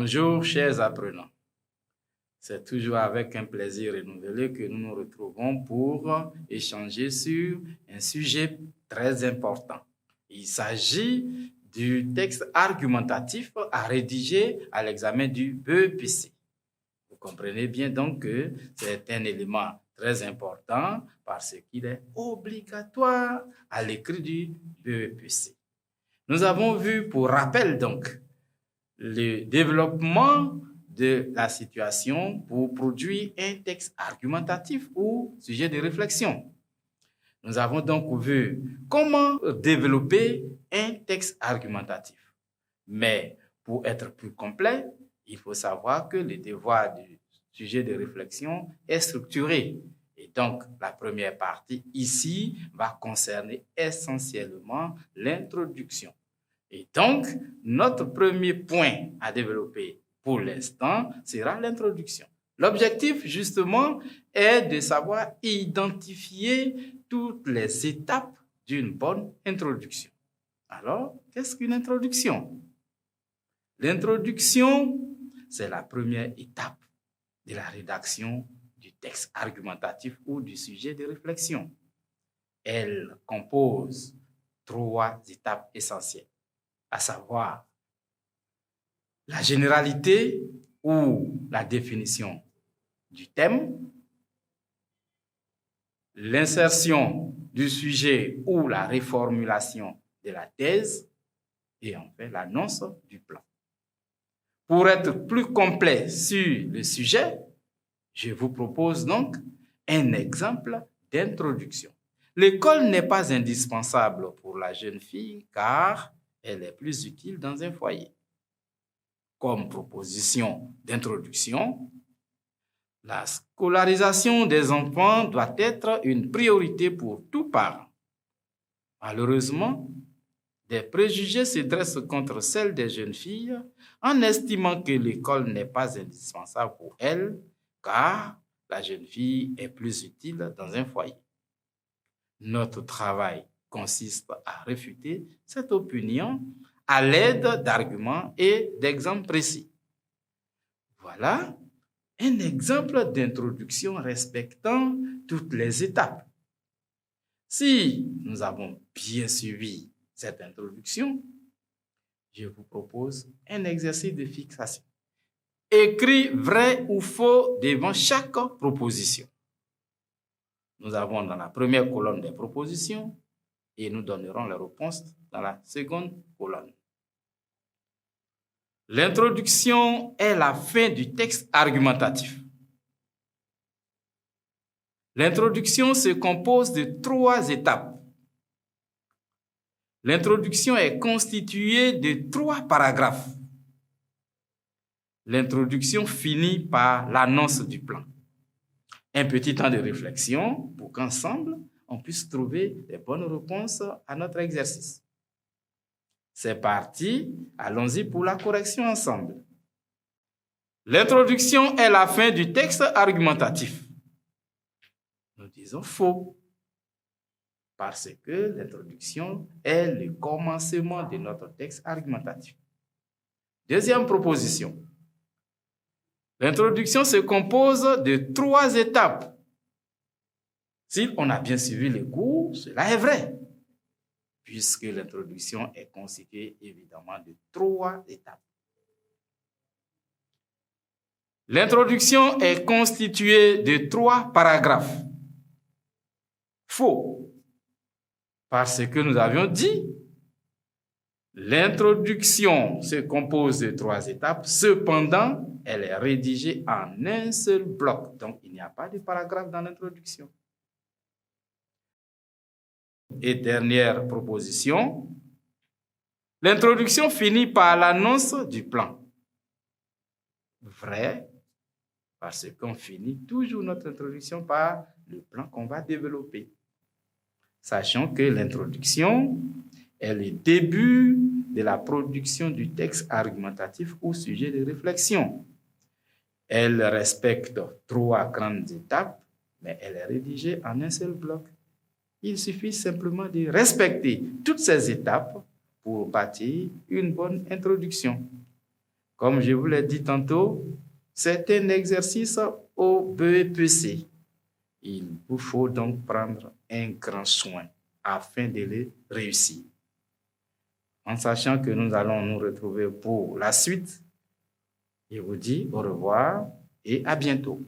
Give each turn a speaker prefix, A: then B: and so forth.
A: Bonjour, chers apprenants. C'est toujours avec un plaisir renouvelé que nous nous retrouvons pour échanger sur un sujet très important. Il s'agit du texte argumentatif à rédiger à l'examen du BEPC. Vous comprenez bien donc que c'est un élément très important parce qu'il est obligatoire à l'écrit du BEPC. Nous avons vu, pour rappel donc, le développement de la situation pour produire un texte argumentatif ou sujet de réflexion. Nous avons donc vu comment développer un texte argumentatif. Mais pour être plus complet, il faut savoir que le devoir du sujet de réflexion est structuré. Et donc, la première partie ici va concerner essentiellement l'introduction. Et donc, notre premier point à développer pour l'instant sera l'introduction. L'objectif, justement, est de savoir identifier toutes les étapes d'une bonne introduction. Alors, qu'est-ce qu'une introduction? L'introduction, c'est la première étape de la rédaction du texte argumentatif ou du sujet de réflexion. Elle compose 3 étapes essentielles, à savoir la généralité ou la définition du thème, l'insertion du sujet ou la reformulation de la thèse et enfin l'annonce du plan. Pour être plus complet sur le sujet, je vous propose donc un exemple d'introduction. L'école n'est pas indispensable pour la jeune fille car elle est plus utile dans un foyer. Comme proposition d'introduction, la scolarisation des enfants doit être une priorité pour tout parent. Malheureusement, des préjugés se dressent contre celle des jeunes filles en estimant que l'école n'est pas indispensable pour elles car la jeune fille est plus utile dans un foyer. Notre travail consiste à réfuter cette opinion à l'aide d'arguments et d'exemples précis. Voilà un exemple d'introduction respectant toutes les étapes. Si nous avons bien suivi cette introduction, je vous propose un exercice de fixation. Écris vrai ou faux devant chaque proposition. Nous avons dans la première colonne des propositions et nous donnerons les réponses dans la seconde colonne. L'introduction est la fin du texte argumentatif. L'introduction se compose de 3 étapes. L'introduction est constituée de 3 paragraphes. L'introduction finit par l'annonce du plan. Un petit temps de réflexion pour qu'ensemble, on puisse trouver les bonnes réponses à notre exercice. C'est parti, allons-y pour la correction ensemble. L'introduction est la fin du texte argumentatif. Nous disons faux, parce que l'introduction est le commencement de notre texte argumentatif. Deuxième proposition. L'introduction se compose de 3 étapes. Si on a bien suivi les cours, cela est vrai, puisque l'introduction est constituée évidemment de 3 étapes. L'introduction est constituée de 3 paragraphes. Faux, parce que nous avions dit l'introduction se compose de 3 étapes, cependant, elle est rédigée en un seul bloc. Donc, il n'y a pas de paragraphe dans l'introduction. Et dernière proposition, l'introduction finit par l'annonce du plan. Vrai, parce qu'on finit toujours notre introduction par le plan qu'on va développer. Sachant que l'introduction est le début de la production du texte argumentatif ou sujet de réflexion. Elle respecte 3 grandes étapes, mais elle est rédigée en un seul bloc. Il suffit simplement de respecter toutes ces étapes pour bâtir une bonne introduction. Comme je vous l'ai dit tantôt, c'est un exercice au BEPC. Il vous faut donc prendre un grand soin afin de le réussir. En sachant que nous allons nous retrouver pour la suite, je vous dis au revoir et à bientôt.